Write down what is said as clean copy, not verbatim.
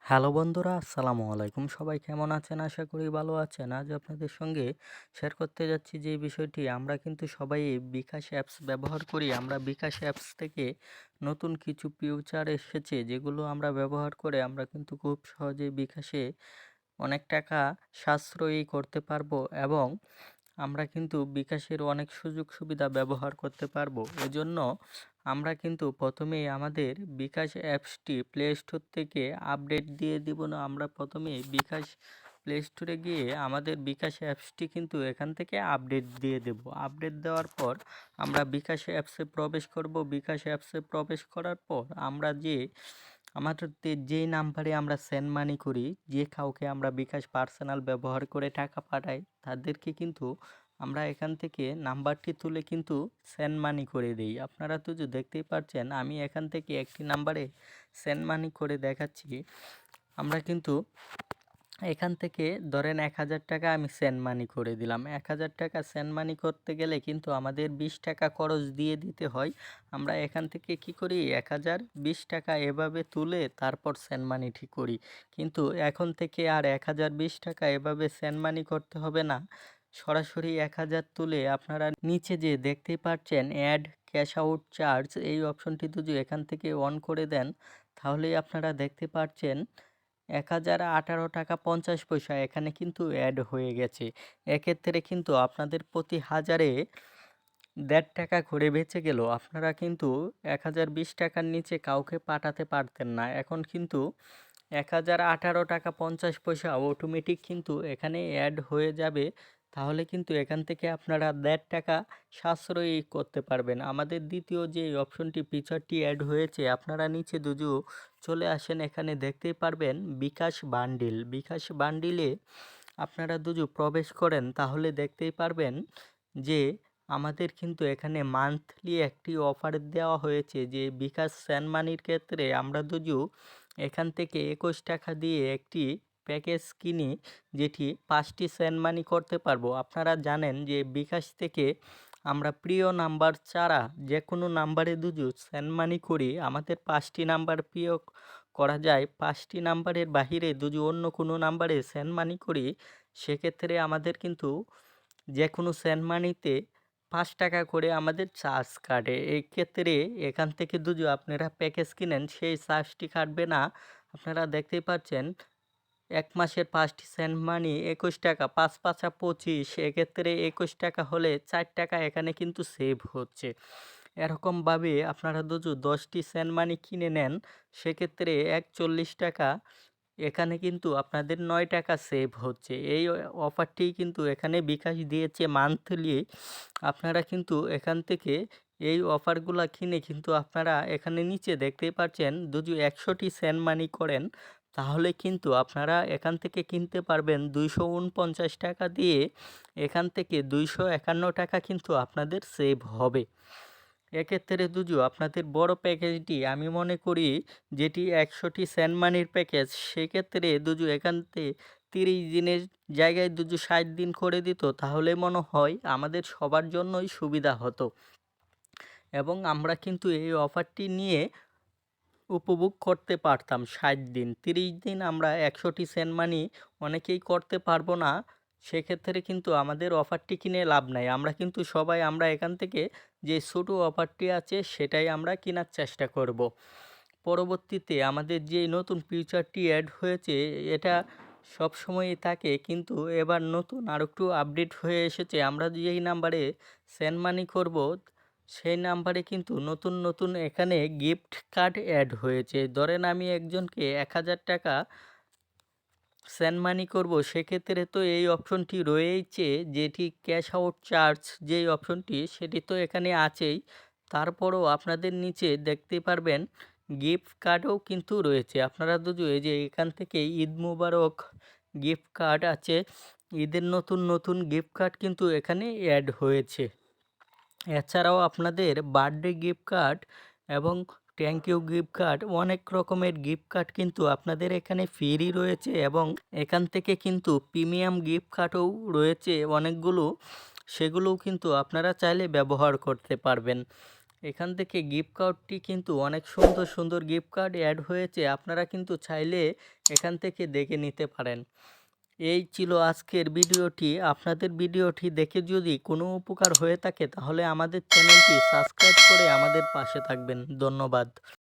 Hello বন্ধুরা, আসসালামু আলাইকুম। সবাই কেমন আছেন? আশা করি ভালো আছেন। আজ আপনাদের সঙ্গে শেয়ার করতে যাচ্ছি যে বিষয়টি, আমরা কিন্তু সবাই বিকাশ অ্যাপস ব্যবহার করি। আমরা বিকাশ অ্যাপস থেকে নতুন কিছু ফিউচার এসেছে, যেগুলো আমরা ব্যবহার করে আমরা কিন্তু খুব সহজেই বিকাশে অনেক টাকা সাশ্রয়ী করতে পারবো এবং আমরা কিন্তু বিকাশের অনেক সুযোগ সুবিধা ব্যবহার করতে পারবো। এজন্য আমরা কিন্তু প্রথমেই আমাদের বিকাশ অ্যাপসটি প্লে স্টোর থেকে আপডেট দিয়ে দিব না। আমরা প্রথমে বিকাশ প্লে স্টোরে গিয়ে আমাদের বিকাশ অ্যাপসটি কিন্তু এখান থেকে আপডেট দিয়ে দেব। আপডেট দেওয়ার পর আমরা বিকাশ অ্যাপসে প্রবেশ করব। বিকাশ অ্যাপসে প্রবেশ করার পর আমরা আমাদের যেই নাম্বারে আমরা সেন্ড মানি করি, যে কাউকে আমরা বিকাশ পার্সোনাল ব্যবহার করে টাকা পাঠাই, তাদেরকে কিন্তু আমরা এখান থেকে নাম্বারটি তুলে কিন্তু সেন্ড মানি করে দিই। আপনারা তো যে দেখতেই পাচ্ছেন, আমি এখান থেকে একটি নাম্বারে সেন্ড মানি করে দেখাচ্ছি। আমরা কিন্তু এখান থেকে ধরেন ১,০০০ টাকা আমি সেন্ড মানি করে দিলাম। ১,০০০ টাকা সেন্ড মানি করতে গেলে কিন্তু আমাদের ২০ টাকা খরচ দিয়ে দিতে হয়। আমরা এখান থেকে কি করি, ১,০২০ টাকা এভাবে তুলে তারপর সেন্ড মানিটি করি। কিন্তু এখন থেকে আর ১,০২০ টাকা এভাবে সেন্ড মানি করতে হবে না। সরাসরি ১,০০০ তুলে আপনারা নিচে যে দেখতেই পাচ্ছেন অ্যাড ক্যাশ আউট চার্জ, এই অপশনটি যদি এখান থেকে অন করে দেন, তাহলেই আপনারা দেখতে পাচ্ছেন ১,০১৮ টাকা ৫০ পয়সা এখানে কিন্তু অ্যাড হয়ে গেছে। এক্ষেত্রে কিন্তু আপনাদের প্রতি হাজারে ১.৫ টাকা করে বেঁচে গেল। আপনারা কিন্তু ১,০২০ টাকার নিচে কাউকে পাঠাতে পারতেন না। এখন কিন্তু ১,০১৮ টাকা ৫০ পয়সা অটোমেটিক কিন্তু এখানে অ্যাড হয়ে যাবে। তাহলে কিন্তু এখান থেকে আপনারা ১.৫ টাকা সাশ্রয়ী করতে পারবেন। আমাদের দ্বিতীয় যে অপশনটি ফিচারটি অ্যাড হয়েছে, আপনারা নিচে চলে আসেন, এখানে দেখতেই পারবেন বিকাশ বান্ডিল। বিকাশ বান্ডিলে আপনারা প্রবেশ করেন, তাহলে দেখতেই পারবেন যে আমাদের কিন্তু এখানে মান্থলি একটি অফার দেওয়া হয়েছে, যে বিকাশ সেন্ড মানির ক্ষেত্রে আমরা এখান থেকে ২১ টাকা দিয়ে একটি প্যাকেজ কিনি, যেটি ৫টি সেন্ড মানি করতে পারবো। আপনারা জানেন যে বিকাশ থেকে আমরা প্রিয় নাম্বার ছাড়া যে কোনো নাম্বারে সেন্ড মানি করি, আমাদের ৫টি নাম্বার প্রিয় করা যায়। ৫টি নাম্বারের বাহিরে অন্য কোনো নাম্বারে সেন্ড মানি করি, সেক্ষেত্রে আমাদের কিন্তু যে কোনো সেন্ড মানিতে ৫ টাকা করে আমাদের চার্জ কাটে। এক্ষেত্রে এখান থেকে আপনারা প্যাকেজ কিনেন, সেই চার্জটি কাটবে না। আপনারা দেখতেই পাচ্ছেন ১ মাসের ৫টি সেন্ড মানি ২১ টাকা, ৫ পাঁচা ২৫, এক্ষেত্রে ২১ টাকা হলে ৪ টাকা এখানে কিন্তু সেভ হচ্ছে। এরকমভাবে আপনারা ১০টি সেন্ড মানি কিনে নেন, সেক্ষেত্রে ৪১ টাকা এখানে কিন্তু আপনাদের ৯ টাকা সেভ হচ্ছে। এই অফারটি কিন্তু এখানে বিকাশ দিয়েছে মান্থলি। আপনারা কিন্তু এখান থেকে এই অফারগুলা কিনে কিন্তু আপনারা এখানে নিচে দেখতেই পাচ্ছেন, যদি ১০০টি সেন্ড মানি করেন, তাহলে কিন্তু আপনারা এখান থেকে কিনতে পারবেন ২৪৯ টাকা দিয়ে। এখান থেকে ২৫১ টাকা কিন্তু আপনাদের সেভ হবে। এক্ষেত্রে আপনাদের বড় প্যাকেজটি আমি মনে করি, যেটি ১০০টি সেন্ড মানির প্যাকেজ, সেক্ষেত্রে এখান থেকে ৩০ দিনের জায়গায় ৬০ দিন করে দিত, তাহলে মনে হয় আমাদের সবার জন্যই সুবিধা হতো এবং আমরা কিন্তু এই অফারটি নিয়ে উপভোগ করতে পারতাম ৬০ দিন। ৩০ দিন আমরা ১০০টি সেন্ড মানি অনেকেই করতে পারবো না। সেক্ষেত্রে কিন্তু আমাদের অফারটি কিনে লাভ নাই। আমরা কিন্তু সবাই এখান থেকে যে ছোটো অফারটি আছে সেটাই আমরা কেনার চেষ্টা করব। পরবর্তীতে আমাদের যে নতুন ফিচারটি অ্যাড হয়েছে, এটা সবসময়ই থাকে, কিন্তু এবার নতুন আরেকটু আপডেট হয়ে এসেছে। আমরা যেই নাম্বারে সেন্ড মানি করব, সেই নাম্বারে কিন্তু নতুন এখানে গিফট কার্ড অ্যাড হয়েছে। ধরেন আমি একজনকে ১,০০০ টাকা সেন্ড মানি করব, সেক্ষেত্রে তো এই অপশনটি রয়েইছে, যেটি ক্যাশ আউট চার্জ যেই অপশনটি, সেটি তো এখানে আছেই। তারপরও আপনাদের নিচে দেখতে পারবেন গিফট কার্ডও কিন্তু রয়েছে। আপনারা এই যে এখান থেকে ঈদ মুবারক গিফট কার্ড আছে, ঈদের নতুন গিফট কার্ড কিন্তু এখানে অ্যাড হয়েছে। এছাড়াও আপনাদের বার্থডে গিফট কার্ড এবং থ্যাংক ইউ গিফট কার্ড, অনেক রকমের গিফট কার্ড কিন্তু আপনাদের এখানে ফ্রি রয়েছে এবং এখান থেকে কিন্তু প্রিমিয়াম গিফট কার্ডও রয়েছে অনেকগুলো, সেগুলোও কিন্তু আপনারা চাইলে ব্যবহার করতে পারবেন। এখান থেকে গিফট কার্ডটি কিন্তু অনেক সুন্দর সুন্দর গিফট কার্ড অ্যাড হয়েছে, আপনারা কিন্তু চাইলে এখান থেকে দেখে নিতে পারেন। এই ছিল আজকের ভিডিওটি। আপনাদের ভিডিওটি দেখে যদি কোনো উপকার হয়ে থাকে তাহলে আমাদের চ্যানেলটি সাবস্ক্রাইব করে আমাদের পাশে থাকবেন। ধন্যবাদ।